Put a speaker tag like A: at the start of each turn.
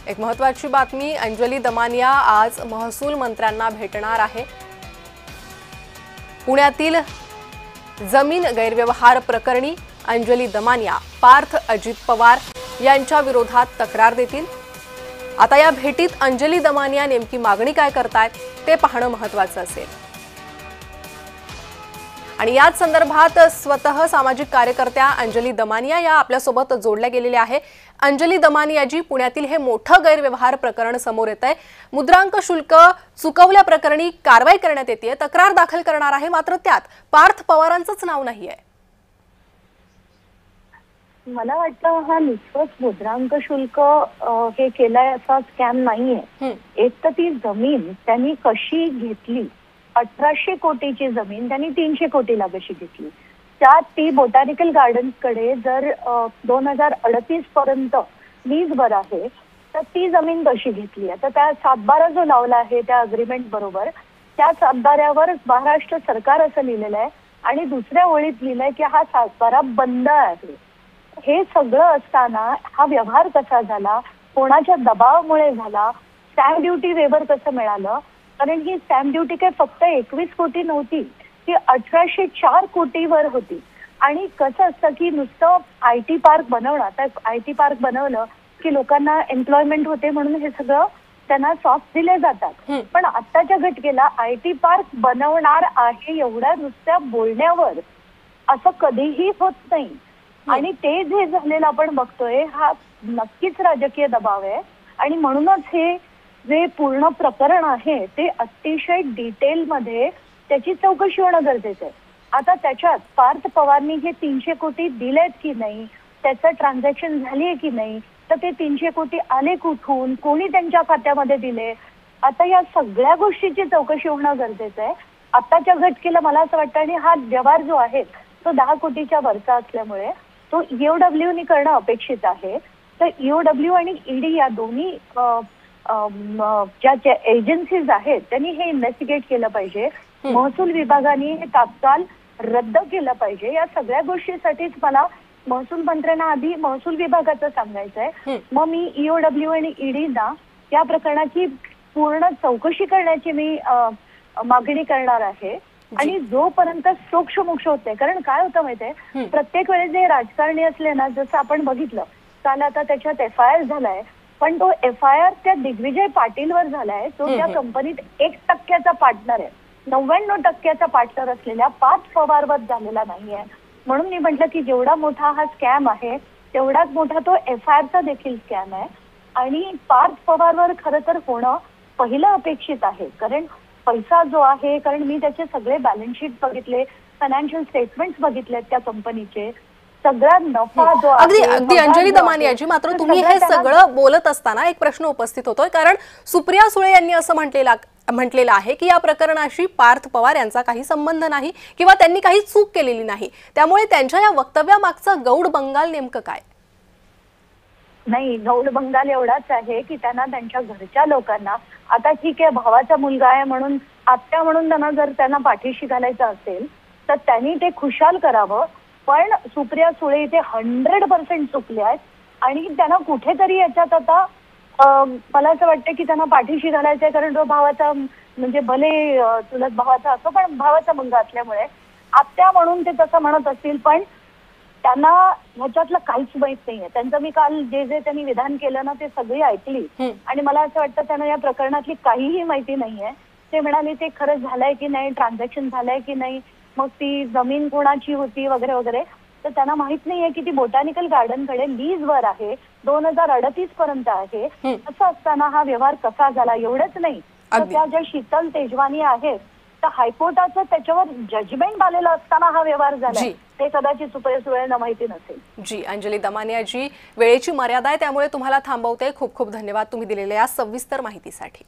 A: एक महत्त्वाची बातमी, अंजली दमानिया आज महसूल मंत्र्यांना भेटणार आहे। पुण्यातील जमीन गैरव्यवहार प्रकरणी अंजली दमानिया पार्थ अजित पवार यांच्या विरोधात तक्रार देतील। आता या भेटीत अंजली दमानिया नेमकी मागणी काय करतायत ते पाहणं महत्त्वाचं असेल। आणि याच संदर्भात स्वतः सामाजिक कार्यकर्त्या अंजली दमानिया या आपल्या सोबत जोडल्या गेलेल्या आहे। अंजली दमानियाजी, पुण्यातील हे मोठं गैरव्यवहार प्रकरण समोर येतंय। मुद्रांक शुल्क चुकवल्या प्रकरणी कारवाई करण्यात येते, तक्रार दाखल करणार आहे, मात्र त्यात पार्थ पवारांचंच नाव नाहीये।
B: मला वाटतं हा नुसतंच मुद्रांक शुल्क हे केलाय असा स्कॅम नाहीये। एक तर ती जमीन त्यांनी कशी घेतली, 1800 कोटीची जमीन त्यांनी 300 कोटीला कशी घेतली, त्यात ती बोटॅनिकल गार्डन्स कडे जर 2038 पर्यंत लीजवर आहे तर ती जमीन कशी घेतली। आता त्या सातबारा जो लावला आहे त्या अग्रीमेंट बरोबर, त्या सातबाऱ्यावर महाराष्ट्र सरकार असं लिहिलेलं आहे आणि दुसऱ्या ओळीत लिहिलंय की हा सातबारा बंद आहे। हे सगळं असताना हा व्यवहार कसा झाला, कोणाच्या दबावामुळे झाला, स्टॅम्प ड्युटी वेवर कसं मिळालं, कारण ही स्टॅम्प ड्युटी काय फक्त 21 कोटी नव्हती, ती 1804 कोटीवर होती। आणि कसं असतं की नुसतं IT पार्क बनवणं, तर IT पार्क बनवलं की लोकांना एम्प्लॉयमेंट होते म्हणून हे सगळं त्यांना सॉफ्ट दिले जातात, पण आत्ताच्या घटकेला IT पार्क बनवणार आहे एवढ्या नुसत्या बोलण्यावर असं कधीही होत नाही। आणि ते जे झालेलं आपण बघतोय हा नक्कीच राजकीय दबाव आहे आणि म्हणूनच हे जे पूर्ण प्रकरण आहे ते अतिशय डिटेलमध्ये त्याची चौकशी होणं गरजेचं आहे। आता त्याच्यात पार्थ पवारनी हे 300 कोटी दिलेत की नाही, त्याचं ट्रान्झॅक्शन झाली आहे की नाही, तर ते 300 कोटी आले कुठून, कोणी त्यांच्या खात्यामध्ये दिले, आता या सगळ्या गोष्टीची चौकशी होणं गरजेचं आहे आताच्या घटकेला। मला असं वाटतं आणि हा व्यवहार जो आहे तो 10 कोटीच्या वरचा असल्यामुळे तो EOW नी करणं अपेक्षित आहे। तर EOW आणि ED या दोन्ही ज्या एजन्सीज आहेत त्यांनी हे इन्व्हेस्टिगेट केलं पाहिजे। महसूल विभागाने हे तात्काळ रद्द केलं पाहिजे। या सगळ्या गोष्टीसाठीच मला महसूल मंत्र्यांना आधी महसूल विभागाचं सांगायचं आहे, मग मी EOW आणि ED ना या प्रकरणाची पूर्ण चौकशी करण्याची मी मागणी करणार आहे। आणि जोपर्यंत सोक्षमोक्ष होते, कारण काय होतं माहितीये, प्रत्येक वेळेस जे राजकारणी असले ना, जसं आपण बघितलं काल आता त्याच्यात FIR झालाय, पण तो FIR त्या दिग्विजय पाटीलवर झालाय, तो त्या कंपनीत 1% पार्टनर आहे, 99% पार्टनर असलेल्या पार्थ पवारवर झालेला नाहीये। म्हणून मी म्हटलं की जेवढा मोठा हा स्कॅम आहे तेवढाच मोठा तो FIRचा देखील स्कॅम आहे आणि पार्थ पवारवर खरं तर होणं पहिलं अपेक्षित आहे। कारण पैसा जो आहे, कारण मी त्याचे सगळे बॅलन्स शीट बघितले, फायनान्शियल स्टेटमेंट्स बघितलेत त्या कंपनीचे, सगळा नफा जो आहे।
A: अगदी अंजली दमानियाजी, मात्र तुम्ही हे सगळं बोलत असताना एक प्रश्न उपस्थित होतोय, कारण सुप्रिया सुळे यांनी असं म्हटलेलं आहे की या प्रकरणाशी पार्थ पवार यांचा काही संबंध नाही किंवा त्यांनी काही चूक केलेली नाही, त्यामुळे त्यांच्या या वक्तव्यामागचा गौड बंगाल नेमकं काय?
B: नाही, गौड बंगाल एवढाच आहे की त्यांना त्यांच्या घरच्या लोकांना, आता ठीक आहे भावाचा मुलगा आहे म्हणून आत्या म्हणून त्यांना जर त्यांना पाठीशी घालायचं असेल तर त्यांनी ते खुशाल करावं, पण सुप्रिया सुळे इथे 100% चुकले आहेत आणि त्यांना कुठेतरी याच्यात आता मला असं वाटतं की त्यांना पाठीशी घालायचंय, कारण तो भावाचा म्हणजे भले चुलत भावाचा असो पण भावाचा मुलगा असल्यामुळे आत्या म्हणून ते तसं म्हणत असतील, पण त्यांना ह्याच्यातलं काहीच माहित नाहीये। त्यांचं मी काल जे त्यांनी विधान केलं ना ते सगळी ऐकली आणि मला असं वाटतं त्यांना या प्रकरणातली काहीही माहिती नाहीये। ते म्हणाले ते खरं झालंय की नाही, ट्रान्झॅक्शन झालंय की नाही, मग ती जमीन कोणाची होती वगैरे वगैरे, तर त्यांना माहित नाहीये की ती बोटॅनिकल गार्डन कडे लीजवर आहे, 2038 पर्यंत आहे। असं असताना हा व्यवहार कसा झाला एवढंच नाही, तर त्या ज्या शीतल तेजवानी आहेत तर हायकोर्टाचं त्याच्यावर जजमेंट आलेलं असताना हा व्यवहार झालाय, ते कदाचित सुप्रिया सुळेंना माहिती नसेल।
A: जी अंजली दमानियाजी, वेळेची मर्यादा आहे त्यामुळे तुम्हाला थांबवते। खूप खूप धन्यवाद तुम्ही दिलेल्या या सविस्तर माहितीसाठी।